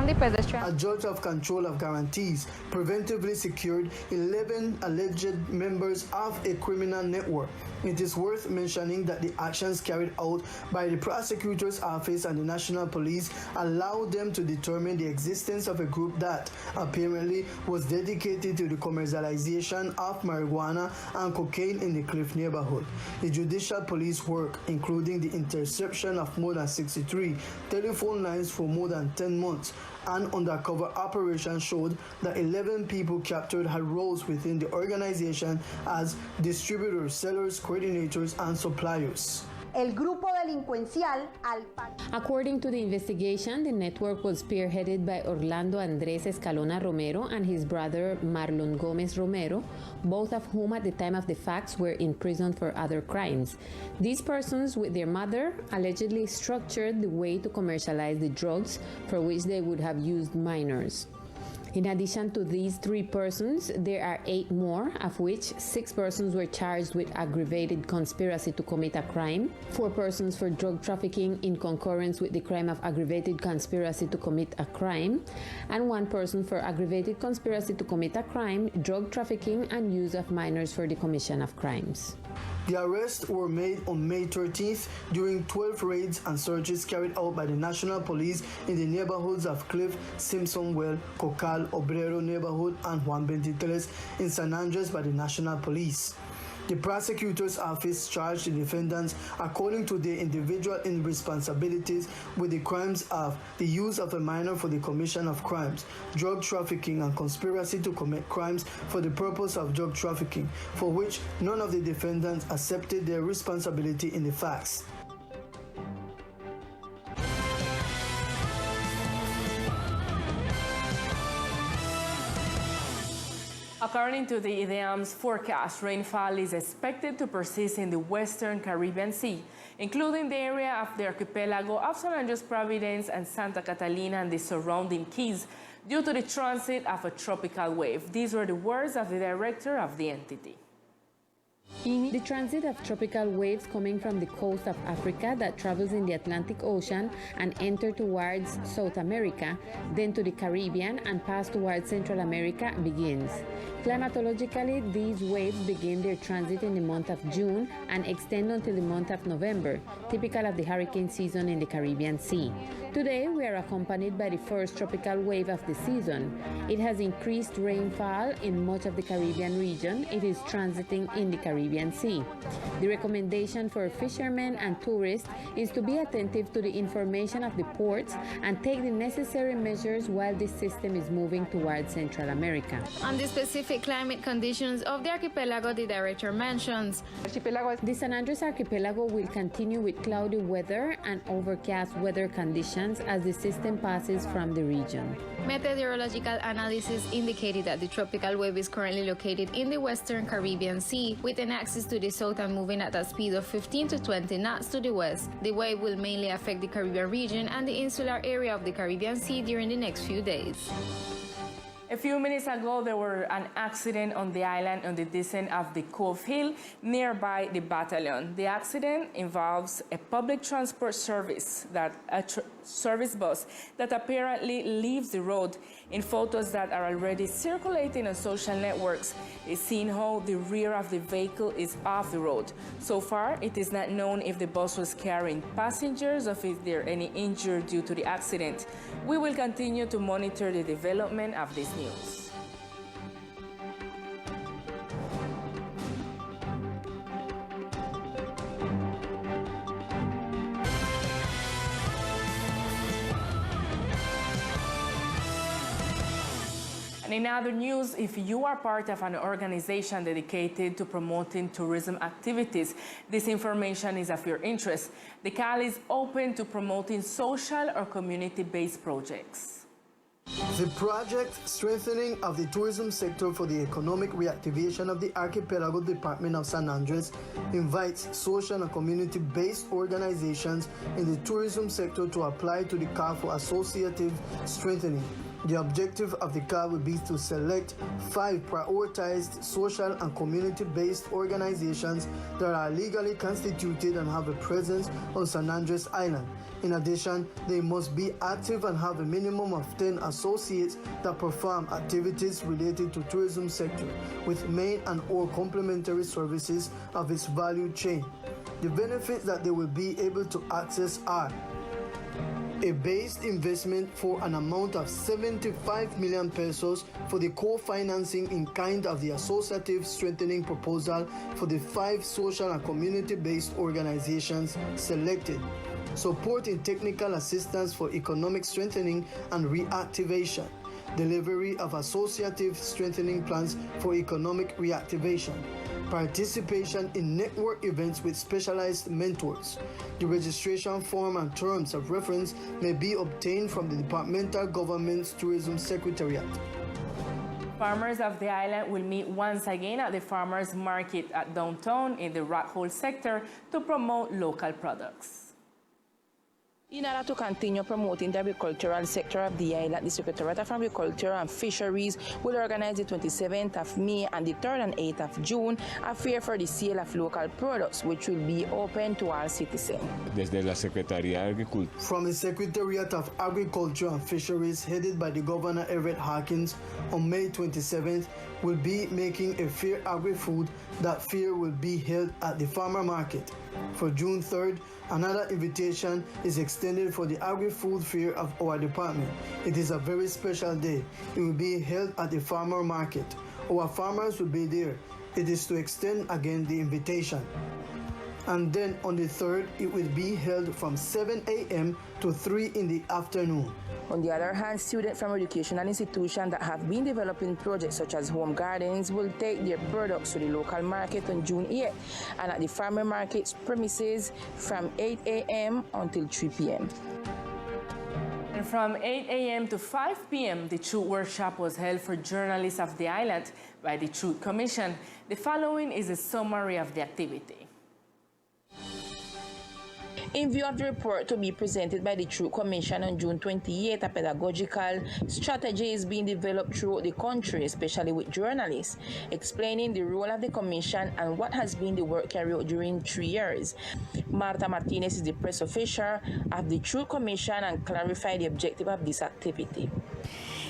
the pedestrian. A judge of control of guarantees preventively secured 11 alleged members of a criminal network. It is worth mentioning that the actions carried out by the prosecutor's office and the national police allowed them to determine the existence of a group that apparently was dedicated to the commercialization of marijuana and cocaine in the Cliff neighborhood. The judicial police work, including the interception of more than 63 telephone lines for more than 10 months, and undercover operation showed that 11 people captured had roles within the organization as distributors, sellers, coordinators, and suppliers. El grupo delincuencial According to the investigation, the network was spearheaded by Orlando Andrés Escalona Romero and his brother Marlon Gomez Romero, both of whom at the time of the facts were in prison for other crimes. These persons, with their mother, allegedly structured the way to commercialize the drugs for which they would have used minors. In addition to these 3 persons, there are 8 more, of which 6 persons were charged with aggravated conspiracy to commit a crime, 4 persons for drug trafficking in concurrence with the crime of aggravated conspiracy to commit a crime, and 1 person for aggravated conspiracy to commit a crime, drug trafficking, and use of minors for the commission of crimes. The arrests were made on May 13th during 12 raids and searches carried out by the National Police in the neighborhoods of Cliff, Simpsonville, Cocal, Obrero neighborhood, and Juan 23 in San Andres by the National Police. The prosecutor's office charged the defendants according to their individual responsibilities with the crimes of the use of a minor for the commission of crimes, drug trafficking, and conspiracy to commit crimes for the purpose of drug trafficking, for which none of the defendants accepted their responsibility in the facts. According to the IDEAM's forecast, rainfall is expected to persist in the western Caribbean Sea, including the area of the archipelago of San Andres, Providence, and Santa Catalina and the surrounding keys due to the transit of a tropical wave. These were the words of the director of the entity. The transit of tropical waves coming from the coast of Africa that travels in the Atlantic Ocean and enter towards South America, then to the Caribbean and pass towards Central America begins. Climatologically, these waves begin their transit in the month of June and extend until the month of November, typical of the hurricane season in the Caribbean Sea. Today, we are accompanied by the first tropical wave of the season. It has increased rainfall in much of the Caribbean region. It is transiting in the Caribbean Sea. The recommendation for fishermen and tourists is to be attentive to the information of the ports and take the necessary measures while this system is moving towards Central America. On the specific climate conditions of the archipelago, the director mentions. The San Andres archipelago will continue with cloudy weather and overcast weather conditions as the system passes from the region. Meteorological analysis indicated that the tropical wave is currently located in the western Caribbean Sea with an axis to the south and moving at a speed of 15 to 20 knots to the west. The wave will mainly affect the Caribbean region and the insular area of the Caribbean Sea during the next few days. A few minutes ago, there were an accident on the island on the descent of the Cove Hill nearby the battalion. The accident involves a public transport service, service bus that apparently leaves the road. In photos that are already circulating on social networks, it's seen how the rear of the vehicle is off the road. So far, it is not known if the bus was carrying passengers or if there are any injured due to the accident. We will continue to monitor the development of this news. And in other news, if you are part of an organization dedicated to promoting tourism activities, this information is of your interest. The CAL is open to promoting social or community-based projects. The project Strengthening of the Tourism Sector for the Economic Reactivation of the Archipelago Department of San Andres invites social and community-based organizations in the tourism sector to apply to the CAL for associative strengthening. The objective of the CAL will be to select 5 prioritized social and community-based organizations that are legally constituted and have a presence on San Andres Island. In addition, they must be active and have a minimum of 10 associates that perform activities related to tourism sector with main and or complementary services of its value chain. The benefits that they will be able to access are a base investment for an amount of 75 million pesos for the co-financing in kind of the associative strengthening proposal for the 5 social and community-based organizations selected, support in technical assistance for economic strengthening and reactivation, delivery of associative strengthening plans for economic reactivation, participation in network events with specialized mentors. The registration form and terms of reference may be obtained from the Departmental Government's Tourism Secretariat. Farmers of the island will meet once again at the farmers market at downtown in the Rockhole sector to promote local products. In order to continue promoting the agricultural sector of the island, the Secretariat of Agriculture and Fisheries will organize the 27th of May and the 3rd and 8th of June a fair for the sale of local products, which will be open to all citizens. Desde la Secretaría de Agricultura. From the Secretariat of Agriculture and Fisheries, headed by the Governor Everett Harkins, on May 27th, will be making a fair agri-food. That fair will be held at the farmer market. For June 3rd, another invitation is extended for the agri-food fair of our department. It is a very special day. It will be held at the farmer market. Our farmers will be there. It is to extend again the invitation. And then on the 3rd, it will be held from 7 a.m. to 3 in the afternoon. On the other hand, students from educational institutions that have been developing projects such as home gardens will take their products to the local market on June 8th and at the farmer market's premises from 8 a.m. until 3 p.m. And from 8 a.m. to 5 p.m., the Truth Workshop was held for journalists of the island by the Truth Commission. The following is a summary of the activity. In view of the report to be presented by the Truth Commission on June 28, a pedagogical strategy is being developed throughout the country, especially with journalists, explaining the role of the Commission and what has been the work carried out during 3 years. Marta Martinez is the press official of the Truth Commission and clarified the objective of this activity.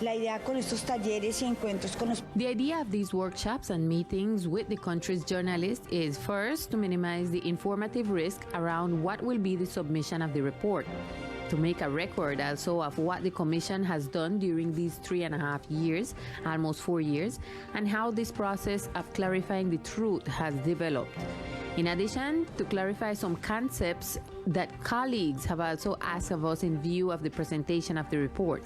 La idea con estos talleres y encuentros con los... The idea of these workshops and meetings with the country's journalists is first to minimize the informative risk around what will be the submission of the report, to make a record also of what the Commission has done during these 3.5 years, almost 4 years, and how this process of clarifying the truth has developed. In addition, to clarify some concepts that colleagues have also asked of us in view of the presentation of the report.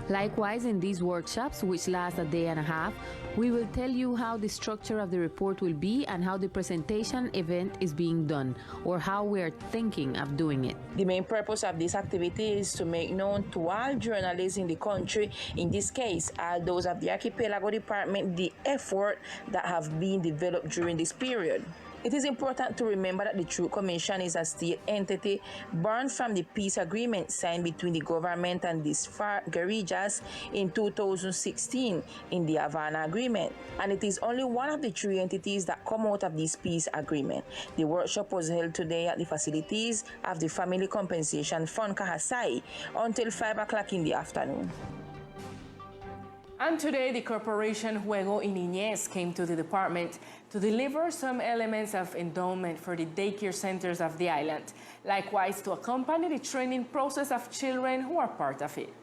Likewise, in these workshops, which last a day and a half, we will tell you how the structure of the report will be and how the presentation event is being done, or how we are thinking of doing it. The main purpose of this activity is to make known to all journalists in the country, in this case, all those of the Archipelago Department, the effort that have been developed during this period. It is important to remember that the Truth Commission is a state entity born from the peace agreement signed between the government and these FARC guerrillas in 2016 in the Havana Agreement, and it is only one of the 3 entities that come out of this peace agreement. The workshop was held today at the facilities of the Family Compensation Fund Kahasai until 5 o'clock in the afternoon. And today, the corporation Juego y Niñez came to the department to deliver some elements of endowment for the daycare centers of the island, likewise to accompany the training process of children who are part of it.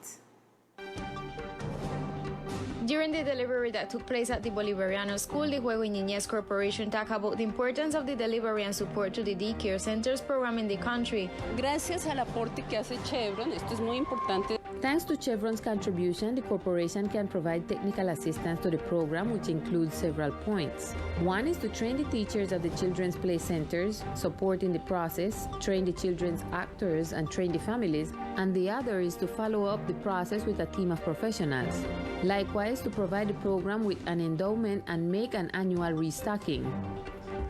During the delivery that took place at the Bolivariano School, the Juego y Niñez Corporation talked about the importance of the delivery and support to the daycare centers program in the country. Gracias al aporte que hace Chevron, esto es muy importante. Thanks to Chevron's contribution, the corporation can provide technical assistance to the program, which includes several points. One is to train the teachers of the children's play centers, support in the process, train the children's actors, and train the families, and the other is to follow up the process with a team of professionals. Likewise, to provide the program with an endowment and make an annual restocking.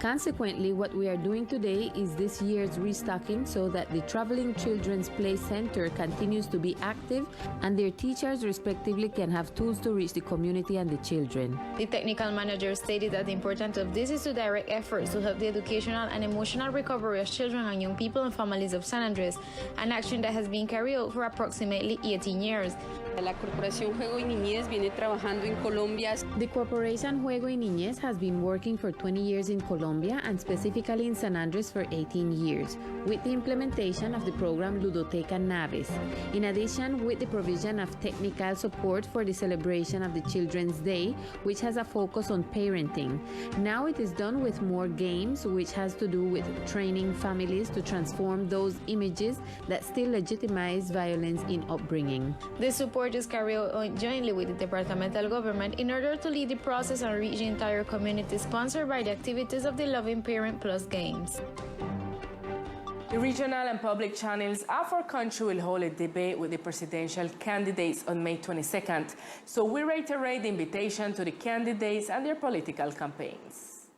Consequently, what we are doing today is this year's restocking so that the Traveling Children's Play Center continues to be active and their teachers respectively can have tools to reach the community and the children. The technical manager stated that the importance of this is to direct efforts to help the educational and emotional recovery of children and young people and families of San Andres, an action that has been carried out for approximately 18 years. La Corporación Juego y Niñez viene trabajando en Colombia. The Corporation Juego y Niñez has been working for 20 years in Colombia and specifically in San Andres for 18 years with the implementation of the program Ludoteca Naves. In addition, with the provision of technical support for the celebration of the Children's Day, which has a focus on parenting. Now it is done with more games, which has to do with training families to transform those images that still legitimize violence in upbringing. This support is carried out jointly with the departmental government in order to lead the process and reach the entire community, sponsored by the activities of the Loving Parent Plus Games. The regional and public channels of our country will hold a debate with the presidential candidates on May 22nd. So we reiterate the invitation to the candidates and their political campaigns.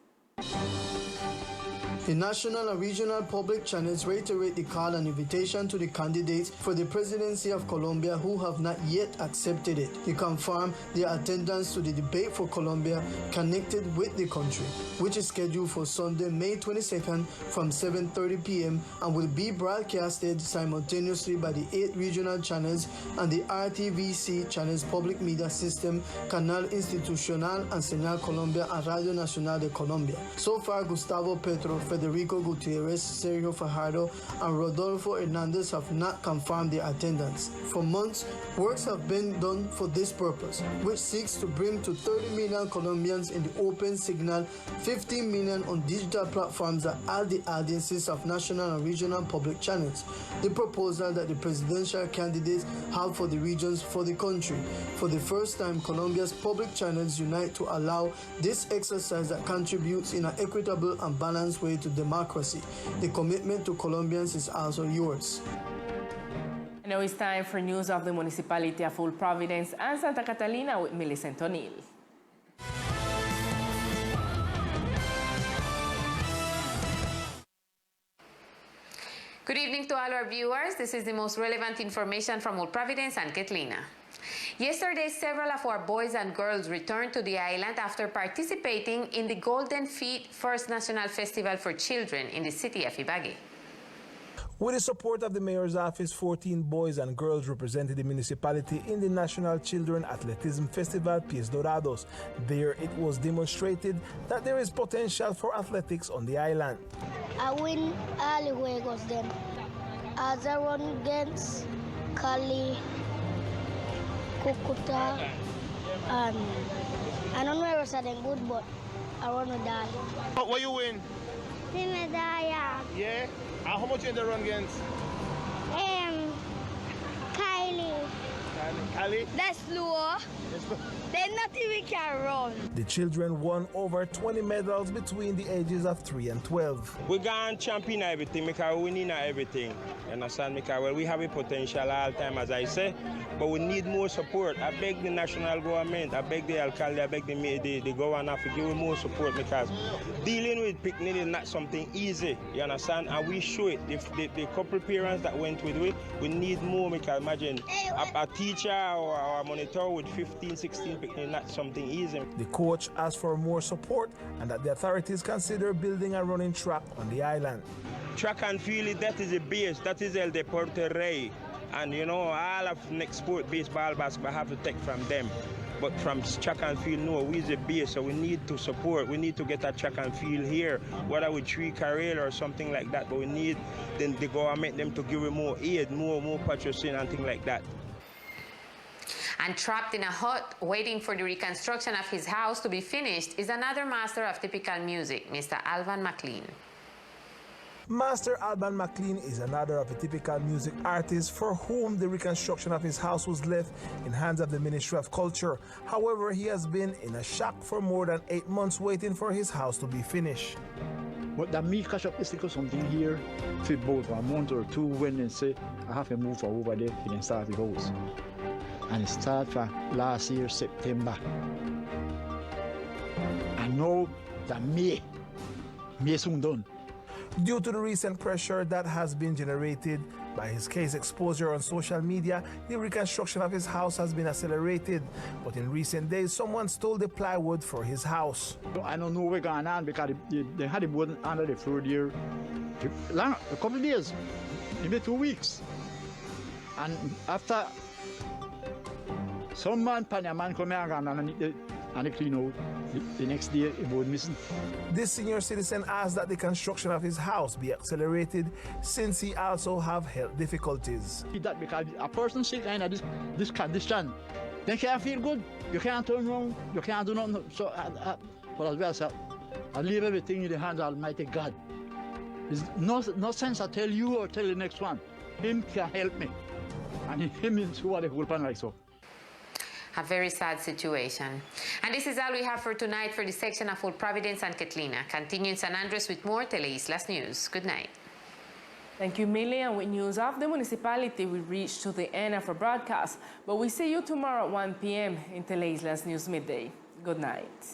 The national and regional public channels reiterate the call and invitation to the candidates for the presidency of Colombia who have not yet accepted it. They confirm their attendance to the debate for Colombia connected with the country, which is scheduled for Sunday, May 22nd from 7:30 p.m. and will be broadcasted simultaneously by the 8 regional channels and the RTVC channels public media system, Canal Institucional and Señal Colombia and Radio Nacional de Colombia. So far, Gustavo Petro, Federico Gutierrez, Sergio Fajardo, and Rodolfo Hernandez have not confirmed their attendance. For months, works have been done for this purpose, which seeks to bring to 30 million Colombians in the open signal, 15 million on digital platforms that add the audiences of national and regional public channels. The proposal that the presidential candidates have for the regions for the country. For the first time, Colombia's public channels unite to allow this exercise that contributes in an equitable and balanced way to democracy. The commitment to Colombians is also yours. And now it's time for news of the municipality of Full Providence and Santa Catalina with Millicent O'Neill. Good evening to all our viewers. This is the most relevant information from Full Providence and Catalina. Yesterday, several of our boys and girls returned to the island after participating in the Golden Feet First National Festival for Children in the city of Ibagué. With the support of the Mayor's Office, 14 boys and girls represented the municipality in the National Children Athleticism Festival, Pies Dorados. There it was demonstrated that there is potential for athletics on the island. I win all the juegos then. As I run against Cali, Cucuta, and I don't know where else are them good, but I want to die. What you win? The medalla. Yeah? And how much you in the run against? Kylie. Cali? That's slow. They not even can run. The children won over 20 medals between the ages of 3 and 12. We gone champion everything because we need everything. You understand? Because we have a potential all the time, as I say, but we need more support. I beg the national government, I beg the alcalde, I beg the governor to give more support because dealing with picnic is not something easy. You understand? And we show it. The couple parents that went with it, we need more because imagine a teacher or a monitor with 15, 16 picnic, not something easy. The coach asked for more support and that the authorities consider building a running track on the island. Track and field, that is a base, that is El Deporte Rey. And you know, all of next sport, baseball, basketball, have to take from them. But from track and field, no, we is a base, so we need to support. We need to get a track and field here, whether with Tree Carrel or something like that. But we need the government them to give it more aid, more patrocin and things like that. And trapped in a hut, waiting for the reconstruction of his house to be finished, is another master of typical music, Mr. Alvan McLean. Master Alban McLean is another of the typical music artists for whom the reconstruction of his house was left in hands of the Ministry of Culture. However, he has been in a shock for more than 8 months waiting for his house to be finished. But that me catch up is something here for about a month or two when they say I have to move over there and start the house. And it started for last year, September. And now that May, me soon done. Due to the recent pressure that has been generated by his case exposure on social media, the reconstruction of his house has been accelerated. But in recent days, someone stole the plywood for his house. I don't know what's going on because they had the board under the floor there a couple of days, maybe 2 weeks. And after some man, come here and they clean out. The next day, it was missing. This senior citizen asked that the construction of his house be accelerated since he also have health difficulties. That because a person sick in this condition, they can't feel good. You can't turn around. You can't do nothing. So, but as well, sir, I leave everything in the hands of Almighty God. There's no sense I tell you or tell the next one. Him can help me, and him is who are the whole pan like so. A very sad situation. And this is all we have for tonight for the section of Old Providence and Catalina. Continue in San Andres with more Teleislas News. Good night. Thank you, Millie. And with news of the municipality, we reach to the end of our broadcast. But we see you tomorrow at 1 p.m. in Teleislas News Midday. Good night.